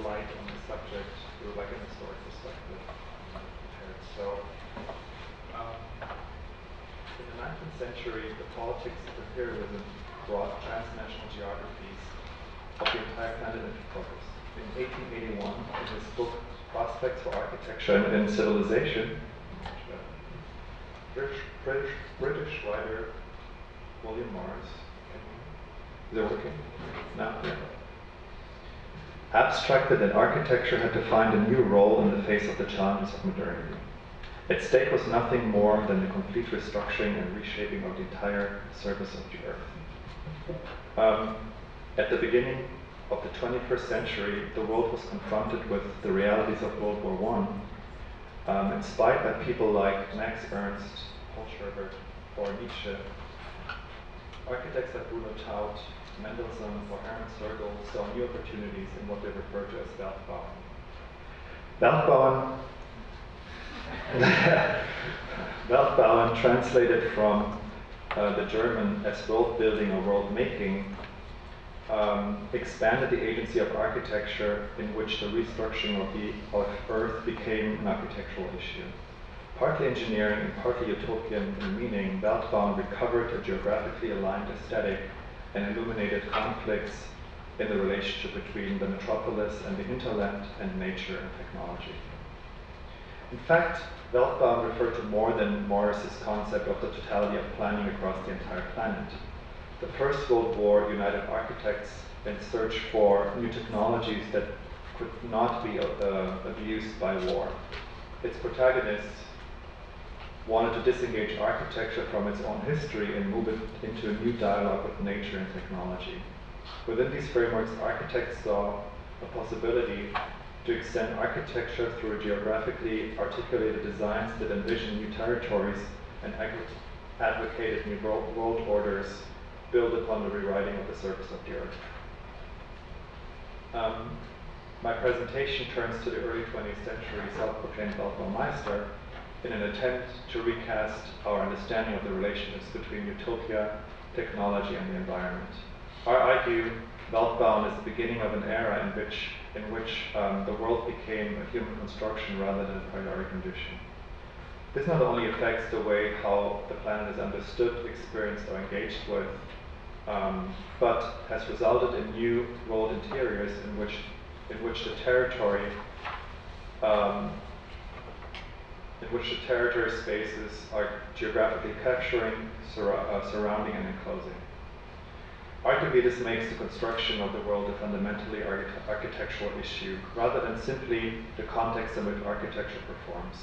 light on the subject through like an historic perspective. So, in the 19th century, the politics of imperialism brought transnational geographies of the entire planet into focus. In 1881, in his book Prospects for Architecture and Civilization, British writer William Morris, is it working? No? Yeah. Abstracted that architecture had to find a new role in the face of the challenges of modernity. At stake was nothing more than the complete restructuring and reshaping of the entire surface of the earth. At the beginning of the 21st century, the world was confronted with the realities of World War I, inspired by people like Max Ernst, Paul Schubert, or Nietzsche. Architects like Bruno Taut, Mendelssohn, or Aaron Sergel saw new opportunities in what they refer to as Weltbauen. Weltbauen, translated from the German as world building or world making, expanded the agency of architecture in which the restructuring of Earth became an architectural issue. Partly engineering and partly utopian in meaning, Weltbauen recovered a geographically aligned aesthetic and illuminated conflicts in the relationship between the metropolis and the hinterland and nature and technology. In fact, Weltbauen referred to more than Morris's concept of the totality of planning across the entire planet. The First World War united architects in search for new technologies that could not be abused by war. Its protagonists wanted to disengage architecture from its own history and move it into a new dialogue with nature and technology. Within these frameworks, architects saw a possibility to extend architecture through geographically articulated designs that envisioned new territories and advocated new world orders built upon the rewriting of the surface of the earth. My presentation turns to the early 20th century self-proclaimed Weltbaumeister in an attempt to recast our understanding of the relationships between utopia, technology, and the environment. I argue Weltbauen is the beginning of an era in which the world became a human construction rather than a priori condition. This not only affects the way how the planet is understood, experienced, or engaged with, but has resulted in new world interiors in which the territory spaces are geographically capturing, surrounding, and enclosing. Arguably, this makes the construction of the world a fundamentally architectural issue, rather than simply the context in which architecture performs.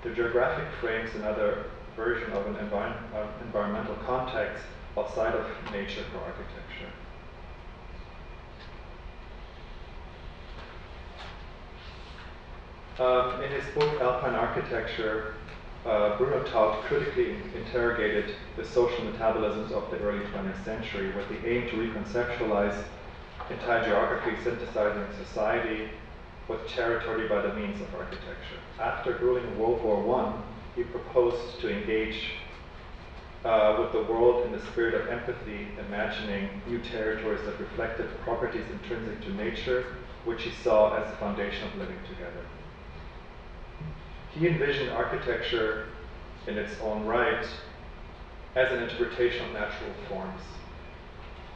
The geographic frames another version of an environmental context outside of nature for architecture. In his book Alpine Architecture, Bruno Taut critically interrogated the social metabolisms of the early 20th century with the aim to reconceptualize entire geography, synthesizing society with territory by the means of architecture. After grueling World War I, he proposed to engage with the world in the spirit of empathy, imagining new territories that reflected properties intrinsic to nature, which he saw as the foundation of living together. He envisioned architecture in its own right as an interpretation of natural forms.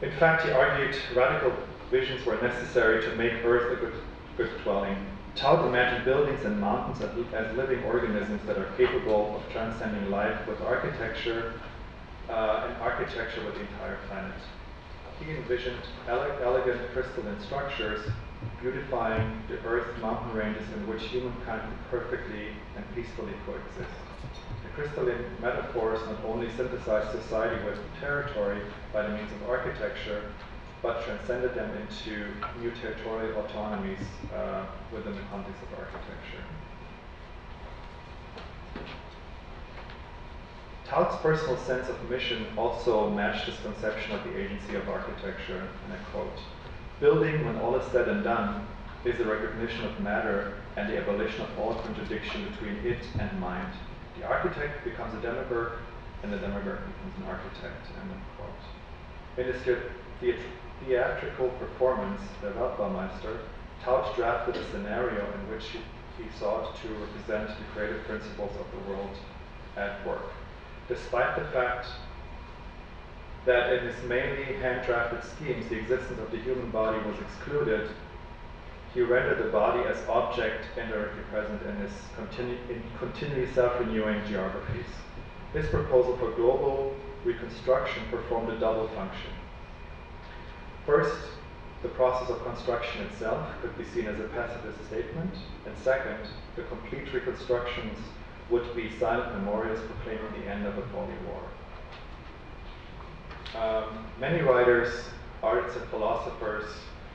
In fact, he argued radical visions were necessary to make Earth a good dwelling. Taut imagined buildings and mountains as living organisms that are capable of transcending life with architecture, and architecture with the entire planet. He envisioned elegant crystalline structures beautifying the Earth's mountain ranges in which humankind could perfectly and peacefully coexist. The crystalline metaphors not only synthesized society with territory by the means of architecture, but transcended them into new territorial autonomies within the context of architecture. Taut's personal sense of mission also matched his conception of the agency of architecture, and I quote, "Building, when all is said and done, is the recognition of matter and the abolition of all contradiction between it and mind. The architect becomes a demagogue, and the demagogue becomes an architect," end of quote. In his theatrical performance, Der Weltbaumeister, Taut drafted a scenario in which he sought to represent the creative principles of the world at work. Despite the fact that in his mainly hand-drafted schemes the existence of the human body was excluded, he rendered the body as object indirectly present in his continually self-renewing geographies. His proposal for global reconstruction performed a double function. First, the process of construction itself could be seen as a pacifist statement, and second, the complete reconstructions would be silent memorials proclaiming the end of a bloody war. Many writers, artists, and philosophers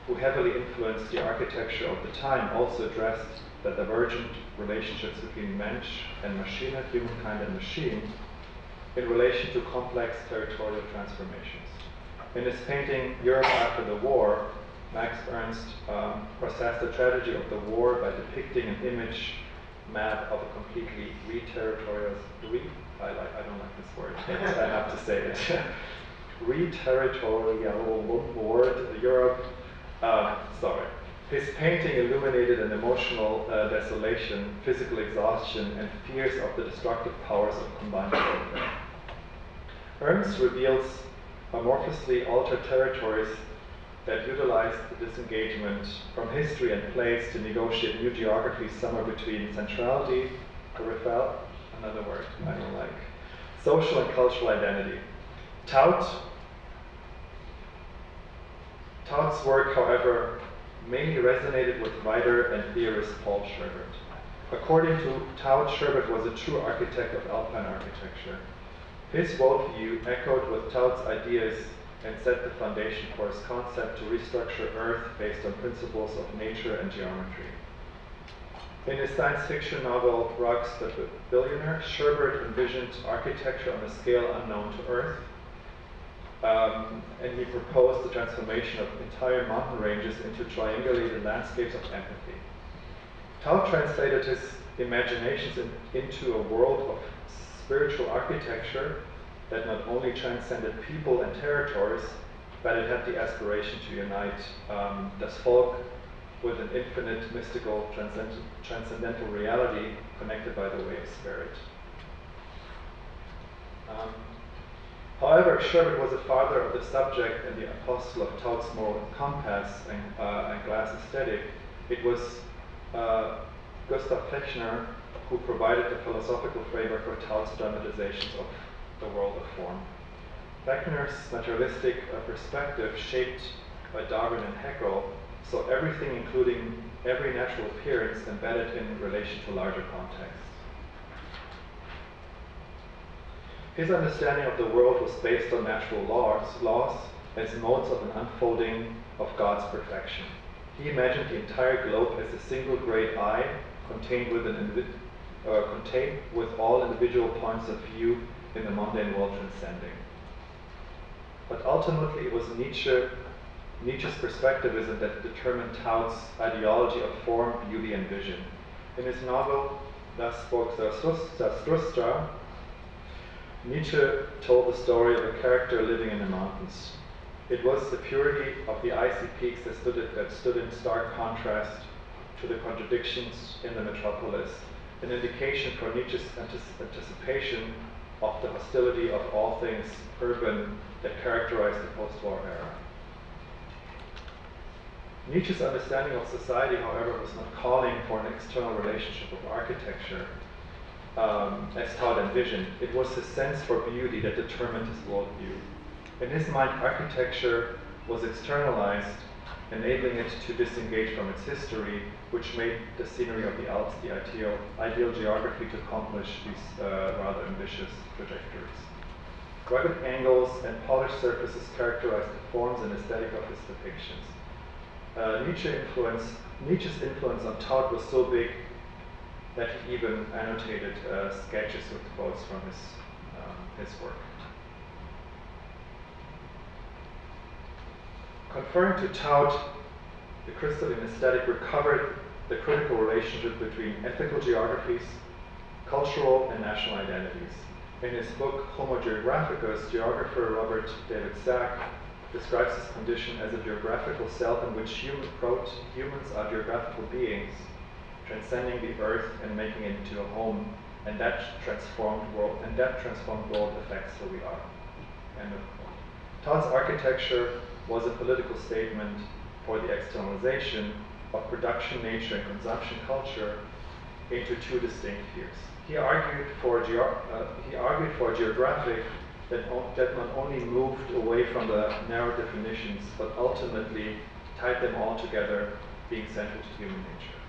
who heavily influenced the architecture of the time also addressed the divergent relationships between Mensch and Maschine, humankind and machine, in relation to complex territorial transformations. In his painting Europe After the War, Max Ernst processed the tragedy of the war by depicting an image map of a completely I don't like this word, but I have to say it. Re-territorial Europe. His painting illuminated an emotional desolation, physical exhaustion, and fears of the destructive powers of combined warfare. Ernst reveals amorphously altered territories that utilize the disengagement from history and place to negotiate new geographies somewhere between centrality, another word I don't like, social and cultural identity. Taut's work, however, mainly resonated with writer and theorist Paul Scherbert. According to Taut, Scherbert was a true architect of Alpine architecture. His worldview echoed with Taut's ideas and set the foundation for his concept to restructure Earth based on principles of nature and geometry. In his science fiction novel Rocks the Billionaire, Scherbert envisioned architecture on a scale unknown to Earth, and he proposed the transformation of entire mountain ranges into triangulated landscapes of empathy. Taut translated his imaginations into a world of spiritual architecture that not only transcended people and territories, but it had the aspiration to unite das Volk with an infinite, mystical, transcendental reality connected by the way of spirit. However, Scherbert was a father of the subject and the apostle of Taut's moral compass and glass aesthetic. It was Gustav Fechner who provided the philosophical framework for Taut's dramatizations of the world of form. Fechner's materialistic perspective, shaped by Darwin and Haeckel, saw everything, including every natural appearance, embedded in relation to larger contexts. His understanding of the world was based on natural laws as modes of an unfolding of God's perfection. He imagined the entire globe as a single great eye contained with all individual points of view in the mundane world transcending. But ultimately it was Nietzsche's perspectivism that determined Taut's ideology of form, beauty, and vision. In his novel Thus Spoke Zarathustra, Nietzsche told the story of a character living in the mountains. It was the purity of the icy peaks that stood in stark contrast to the contradictions in the metropolis, an indication for Nietzsche's anticipation of the hostility of all things urban that characterized the post-war era. Nietzsche's understanding of society, however, was not calling for an external relationship of architecture, as Taut envisioned. It was his sense for beauty that determined his worldview. In his mind, architecture was externalized, enabling it to disengage from its history, which made the scenery of the Alps the ideal geography to accomplish these rather ambitious trajectories. Rugged angles and polished surfaces characterized the forms and aesthetic of his depictions. Nietzsche's influence on Taut was so big that he even annotated sketches with quotes from his work. Conferring to Taut, the crystalline aesthetic recovered the critical relationship between ethical geographies, cultural and national identities. In his book Homo Geographicus, geographer Robert David Sack describes this condition as a geographical self in which humans are geographical beings, transcending the earth and making it into a home, and that transformed world affects who we are. End of quote. Todd's architecture was a political statement for the externalization of production nature and consumption culture into two distinct views. He argued for a geographic that not only moved away from the narrow definitions, but ultimately tied them all together, being central to human nature.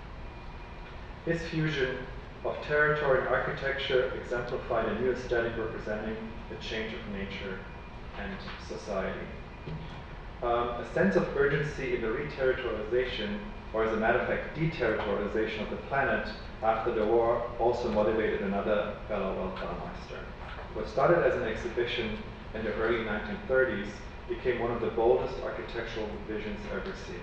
His fusion of territory and architecture exemplified a new aesthetic representing the change of nature and society. A sense of urgency in the re-territorialization, or as a matter of fact, deterritorialization of the planet after the war also motivated another fellow Weltbaumeister. What started as an exhibition in the early 1930s became one of the boldest architectural visions ever seen.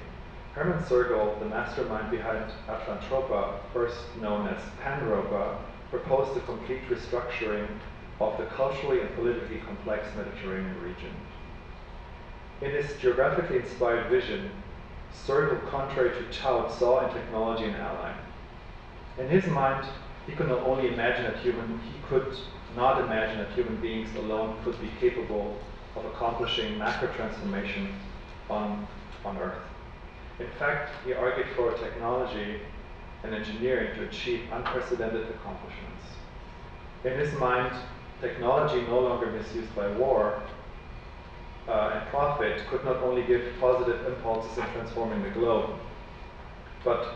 Hermann Sergel, the mastermind behind Atlantropa, first known as Panropa, proposed a complete restructuring of the culturally and politically complex Mediterranean region. In his geographically inspired vision, Sergel, contrary to Taut, saw in technology an ally. In his mind, he could not imagine that human beings alone could be capable of accomplishing macro transformation on Earth. In fact, he argued for technology and engineering to achieve unprecedented accomplishments. In his mind, technology no longer misused by war and profit could not only give positive impulses in transforming the globe, but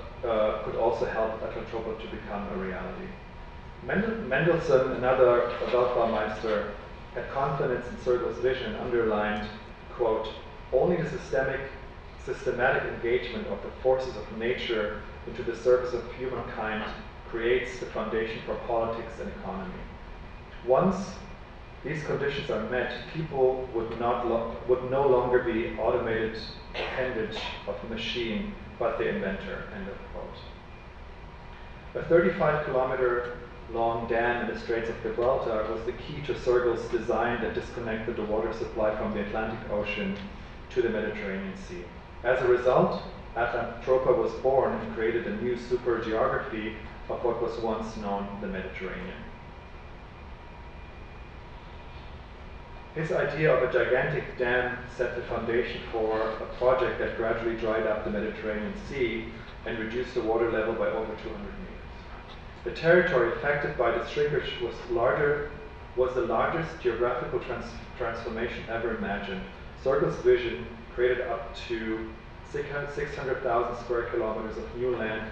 could also help Atlantropa to become a reality. Mendelssohn, another Weltbaumeister, had confidence in Sergel's vision and underlined, quote, only the systematic engagement of the forces of nature into the service of humankind creates the foundation for politics and economy. Once these conditions are met, people would no longer be automated appendage of a machine, but the inventor, end of quote. A 35-kilometer long dam in the Straits of Gibraltar was the key to Sergel's design that disconnected the water supply from the Atlantic Ocean to the Mediterranean Sea. As a result, Atlantropa was born and created a new super-geography of what was once known the Mediterranean. His idea of a gigantic dam set the foundation for a project that gradually dried up the Mediterranean Sea and reduced the water level by over 200 meters. The territory affected by this shrinkage was the largest geographical transformation ever imagined. Sergel's vision created up to 600,000 square kilometers of new land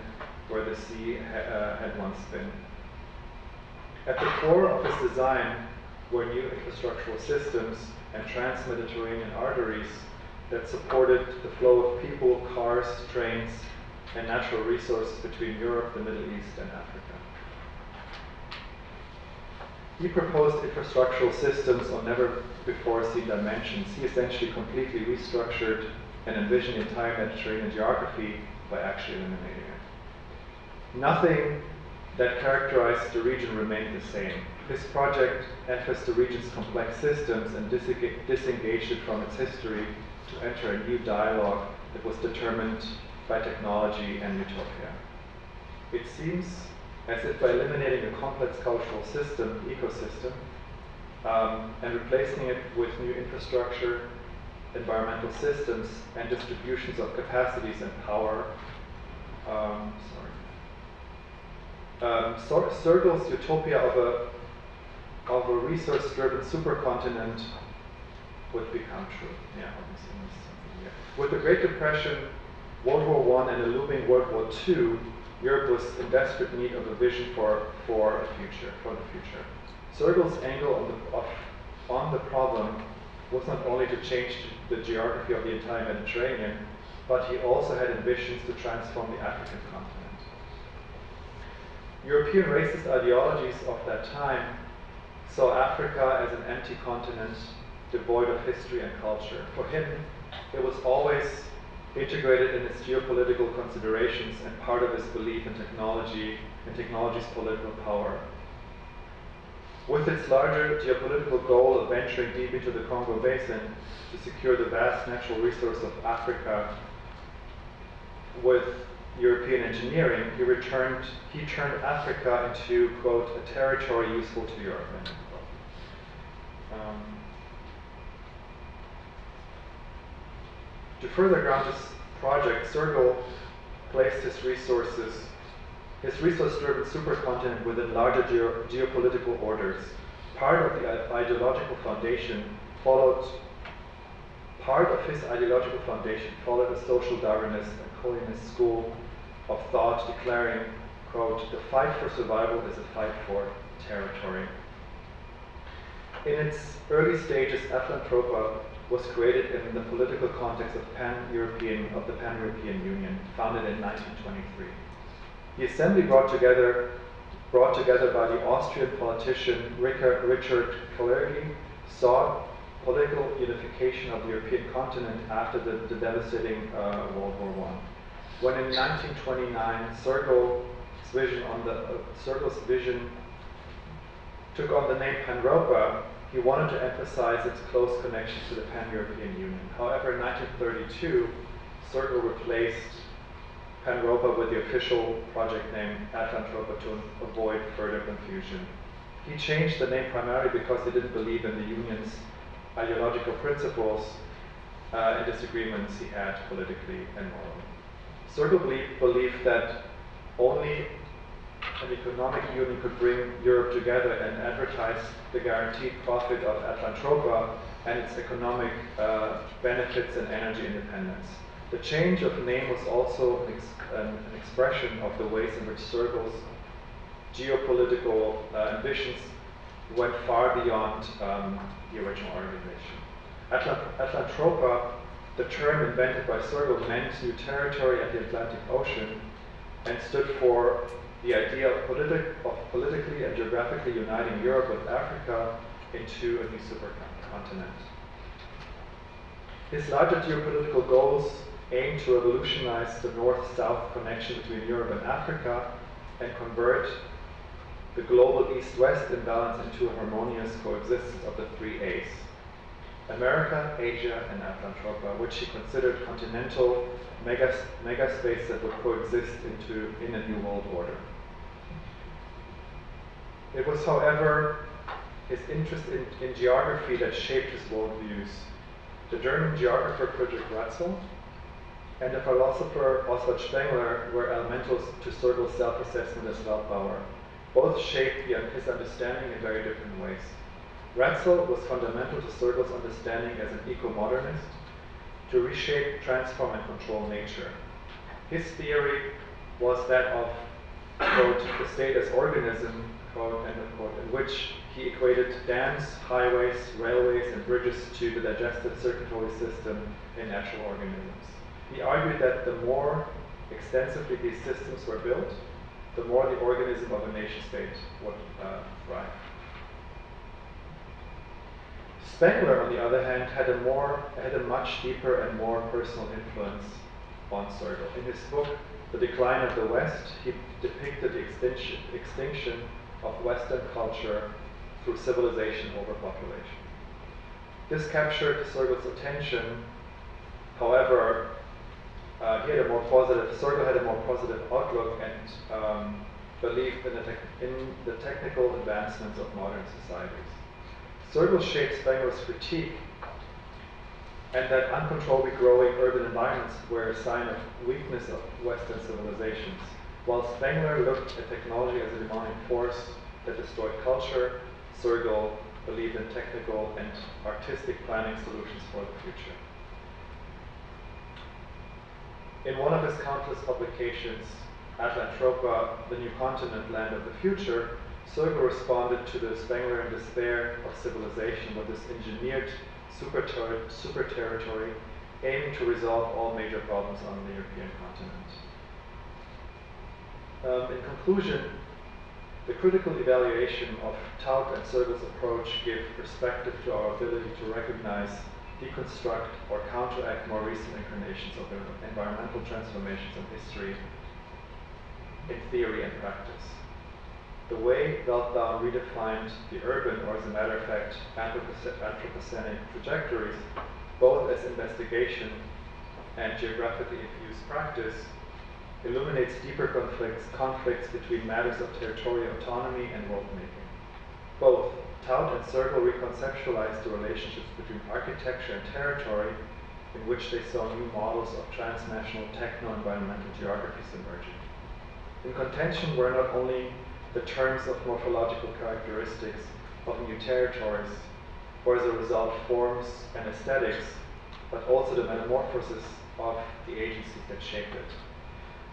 where the sea had once been. At the core of his design were new infrastructural systems and trans-Mediterranean arteries that supported the flow of people, cars, trains, and natural resources between Europe, the Middle East, and Africa. He proposed infrastructural systems on never-before-seen dimensions. He essentially completely restructured and envisioned the entire Mediterranean geography by actually eliminating it. Nothing that characterized the region remained the same. This project emphasized the region's complex systems and disengaged it from its history to enter a new dialogue that was determined by technology and utopia. It seems as if by eliminating the complex cultural ecosystem, and replacing it with new infrastructure, environmental systems, and distributions of capacities and power, Sergel's utopia of a resource-driven supercontinent would become true. Yeah, with the Great Depression, World War I, and a looming World War II, Europe was in desperate need of a vision for the future. Sergel's angle on the problem was not only to change the geography of the entire Mediterranean, but he also had ambitions to transform the African continent. European racist ideologies of that time saw Africa as an empty continent devoid of history and culture. For him, it was always integrated in its geopolitical considerations and part of his belief in technology and technology's political power. With its larger geopolitical goal of venturing deep into the Congo Basin to secure the vast natural resource of Africa with European engineering, he turned Africa into, quote, a territory useful to Europe, end quote. To further ground this project, Sergel placed his resource-driven supercontinent within larger geopolitical orders. Part of his ideological foundation followed a social Darwinist and Colinist school of thought declaring, quote, the fight for survival is a fight for territory. In its early stages, Atlantropa was created in the political context of the Pan-European Union, founded in 1923. The assembly brought together by the Austrian politician Richard Kalergi sought political unification of the European continent after the devastating World War I. When in 1929 Sergel's vision took on the name Pan-Europa, he wanted to emphasize its close connection to the Pan-European Union. However, in 1932, Sergel replaced Pan-Europa with the official project name Atlantropa to avoid further confusion. He changed the name primarily because he didn't believe in the Union's ideological principles and disagreements he had politically and morally. Sergel believed that only an economic union could bring Europe together, and advertised the guaranteed profit of Atlantropa and its economic benefits and energy independence. The change of name was also an expression of the ways in which Sergel's geopolitical ambitions went far beyond the original organization. Atlantropa, the term invented by Sergel, meant new territory at the Atlantic Ocean and stood for the idea of politically and geographically uniting Europe with Africa into a new supercontinent. His larger geopolitical goals aim to revolutionize the north-south connection between Europe and Africa and convert the global east-west imbalance into a harmonious coexistence of the three A's: America, Asia, and Atlantropa, which he considered continental megaspace that would coexist in a new world order. It was, however, his interest in geography that shaped his worldviews. The German geographer Friedrich Ratzel and the philosopher Oswald Spengler were elemental to Sergel's self-assessment as Weltbauer. Both shaped his understanding in very different ways. Ratzel was fundamental to Sergel's understanding as an eco-modernist, to reshape, transform, and control nature. His theory was that of, quote, the state as organism, quote, end of quote, in which he equated dams, highways, railways, and bridges to the digestive circulatory system in natural organisms. He argued that the more extensively these systems were built, the more the organism of a nation state would thrive. Spengler, on the other hand, had a much deeper and more personal influence on Sergel. In his book, The Decline of the West, he depicted the extinction of Western culture through civilization over population. This captured Sergel's attention. However, Sergel had a more positive outlook and belief in the technical advancements of modern societies. Sergel shaped Spengler's critique, and that uncontrollably growing urban environments were a sign of weakness of Western civilizations, while Spengler looked at technology as a demonic force that destroyed culture. Sergel believed in technical and artistic planning solutions for the future. In one of his countless publications, Atlantropa, the New Continent, Land of the Future, Sergel responded to the Spenglerian despair of civilization with this engineered super territory aiming to resolve all major problems on the European continent. In conclusion, the critical evaluation of Taut and Sergel's approach gave perspective to our ability to recognize, deconstruct, or counteract more recent incarnations of environmental transformations in history, in theory and practice. the way Weltbauen redefined the urban, or as a matter of fact, Anthropocenic trajectories, both as investigation and geographically infused practice, illuminates deeper conflicts between matters of territorial autonomy and world-making. Both Taut and Sergel reconceptualized the relationships between architecture and territory, in which they saw new models of transnational techno-environmental geographies emerging. In contention were not only the terms of morphological characteristics of new territories, or as a result forms and aesthetics, but also the metamorphosis of the agencies that shaped it.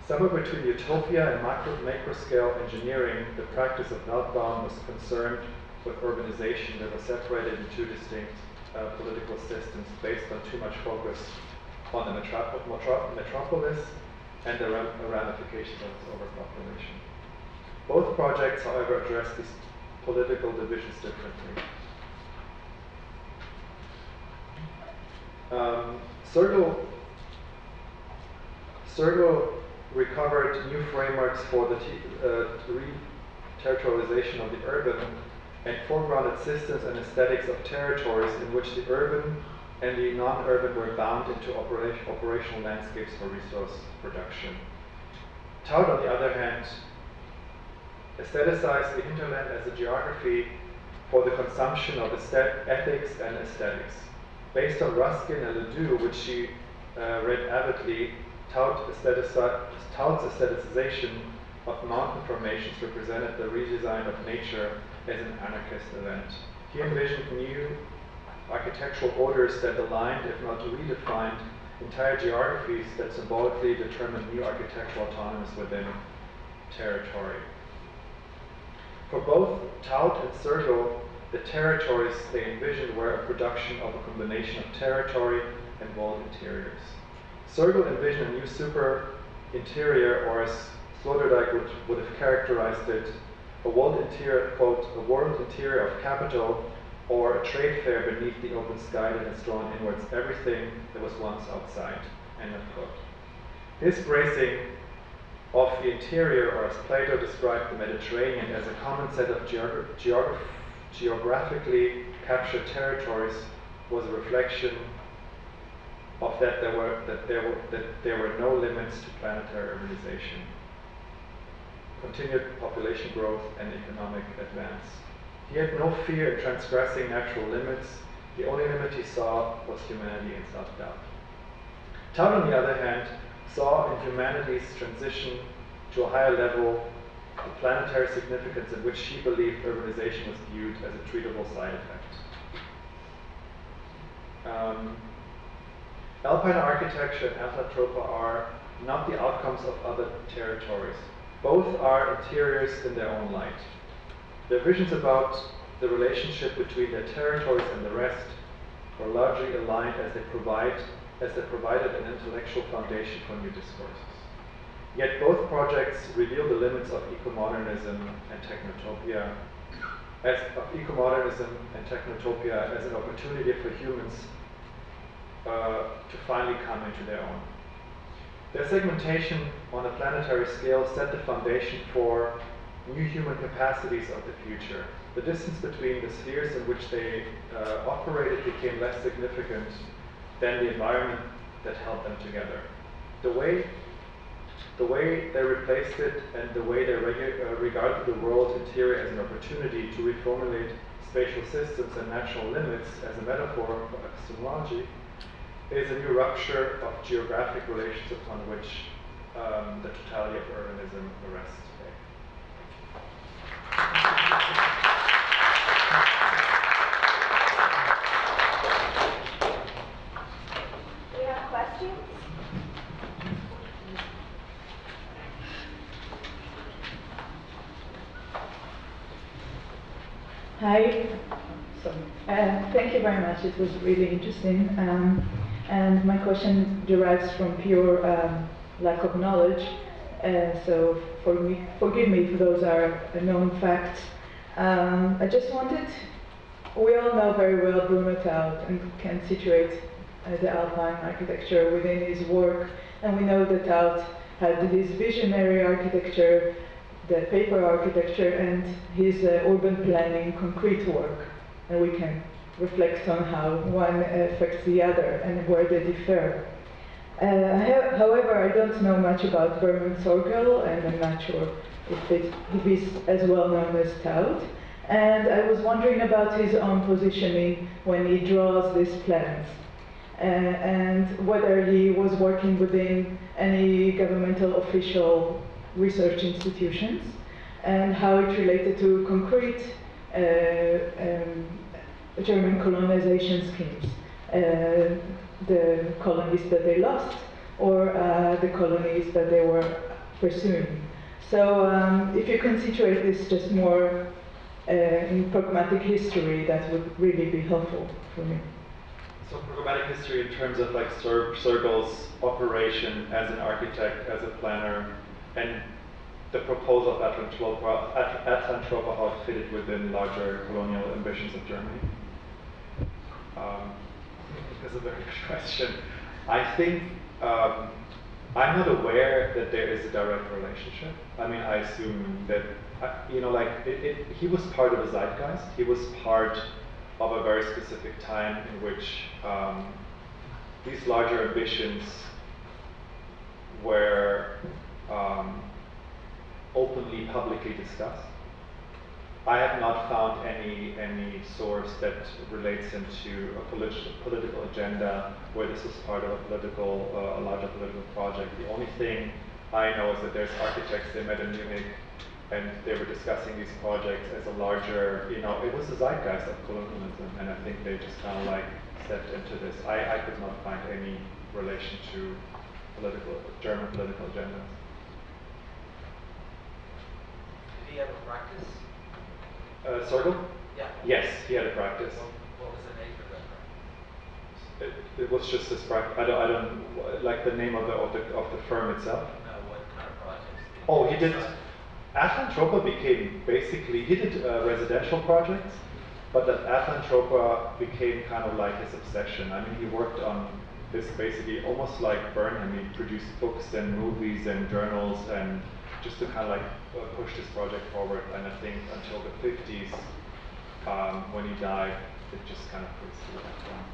Somewhere between utopia and macro-scale engineering, the practice of Weltbauen was concerned with urbanization that was separated into two distinct political systems based on too much focus on the metropolis and the ramifications of its overpopulation. Both projects, however, address these political divisions differently. Sergel recovered new frameworks for the re-territorialization of the urban and foregrounded systems and aesthetics of territories in which the urban and the non-urban were bound into operational landscapes for resource production. Taut, on the other hand, aestheticized the hinterland as a geography for the consumption of ethics and aesthetics. Based on Ruskin and Ledoux, which she read avidly, Taut's aestheticization of mountain formations represented the redesign of nature as an anarchist event. He envisioned new architectural orders that aligned, if not redefined, entire geographies that symbolically determined new architectural autonomies within territory. For both Taut and Sergel, the territories they envisioned were a production of a combination of territory and walled interiors. Sergel envisioned a new super interior, or as Sloterdijk would have characterized it, a walled interior, quote, a world interior of capital, or a trade fair beneath the open sky that has drawn inwards everything that was once outside, end of quote. His bracing of the interior, or as Plato described the Mediterranean, as a common set of geographically captured territories, was a reflection of that there were no limits to planetary urbanization, continued population growth, and economic advance. He had no fear in transgressing natural limits. The only limit he saw was humanity and self-doubt. Taut, on the other hand, saw in humanity's transition to a higher level of planetary significance, in which she believed urbanization was viewed as a treatable side effect. Alpine architecture and Anthropoa are not the outcomes of other territories. Both are interiors in their own light. Their visions about the relationship between their territories and the rest were largely aligned as they provided an intellectual foundation for new discourses. Yet both projects reveal the limits of eco-modernism and technotopia as an opportunity for humans to finally come into their own. Their segmentation on a planetary scale set the foundation for new human capacities of the future. The distance between the spheres in which they operated became less significant than the environment that held them together. The way they replaced it and the way they regarded the world interior as an opportunity to reformulate spatial systems and natural limits as a metaphor for epistemology is a new rupture of geographic relations upon which the totality of urbanism rests today. Do we have questions? Hi. Thank you very much. It was really interesting. And my question derives from pure lack of knowledge. So forgive me if those are known facts. I just wanted, we all know very well Bruno Taut and can situate the Alpine architecture within his work. And we know that Taut had this visionary architecture the paper architecture and his urban planning concrete work, and we can reflect on how one affects the other and where they differ. However, I don't know much about Berman Sorgel, and I'm not sure if he's as well known as Taut. And I was wondering about his own positioning when he draws these plans, and whether he was working within any governmental official research institutions, and how it related to concrete German colonization schemes, the colonies that they lost, or the colonies that they were pursuing. So if you can situate this just more in pragmatic history, that would really be helpful for me. So pragmatic history in terms of like Sorgel's operation as an architect, as a planner, and the proposal of Atlantropa, how it fitted within larger colonial ambitions of Germany. That's a very good question. I think I'm not aware that there is a direct relationship. I mean, I assume that, you know, like he was part of a zeitgeist. He was part of a very specific time in which these larger ambitions were openly, publicly discussed. I have not found any source that relates into a political agenda where this was part of a larger political project. The only thing I know is that there's architects they met in Munich, and they were discussing these projects as a larger, you know, it was the zeitgeist of colonialism, and I think they just kind of like stepped into this. I could not find any relation to German political agendas. Did he have a practice? Sorgel? Yeah. Yes, he had a practice. What was the name of that practice? It was just this practice. I don't like the name of the firm itself. No, what kind of projects? Oh, he did. Atlantropa became basically, he did residential projects, but that Atlantropa became kind of like his obsession. I mean, he worked on this basically almost like Burnham. He produced books and movies and journals, and just to kind of like push this project forward. And I think until the 50s, when he died, it just kind of puts the back down.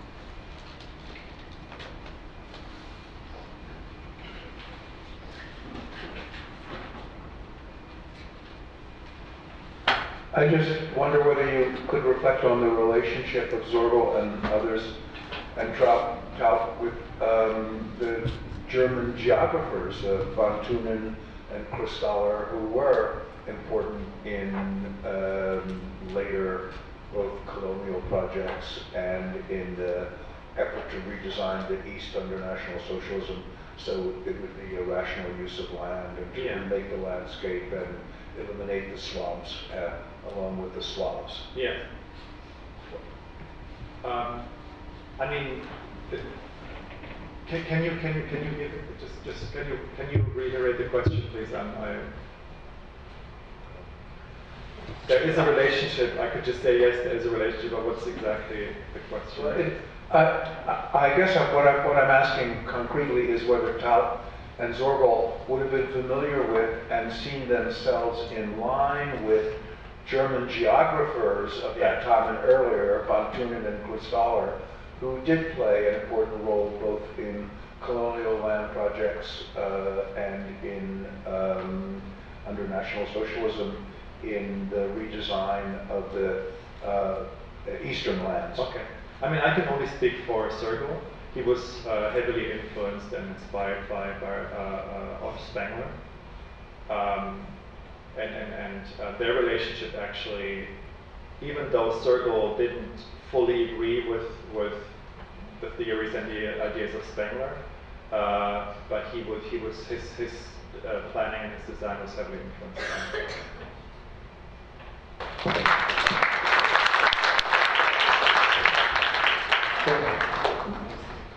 I just wonder whether you could reflect on the relationship of Sorgel and others and Taut with the German geographers, von Thunen and Kristaller, who were important in later both colonial projects and in the effort to redesign the East under National Socialism, so it would be a rational use of land and to remake the landscape and eliminate the swamps along with the Slavs. Yeah. I mean, can you give just can you reiterate the question, please? There is a relationship. I could just say yes, there is a relationship, but what's exactly the question? Well, I guess what I'm asking concretely is whether Taut and Sorgel would have been familiar with and seen themselves in line with German geographers of that time and earlier, von Thunen and Kristaller, who did play an important role both in colonial land projects and in under National Socialism in the redesign of the eastern lands. Okay. I mean, I can only speak for Sorgel. He was heavily influenced and inspired by Otto Spengler. And their relationship actually, even though Sorgel didn't fully agree with the theories and the ideas of Spengler, but his planning and his design was heavily influenced by him.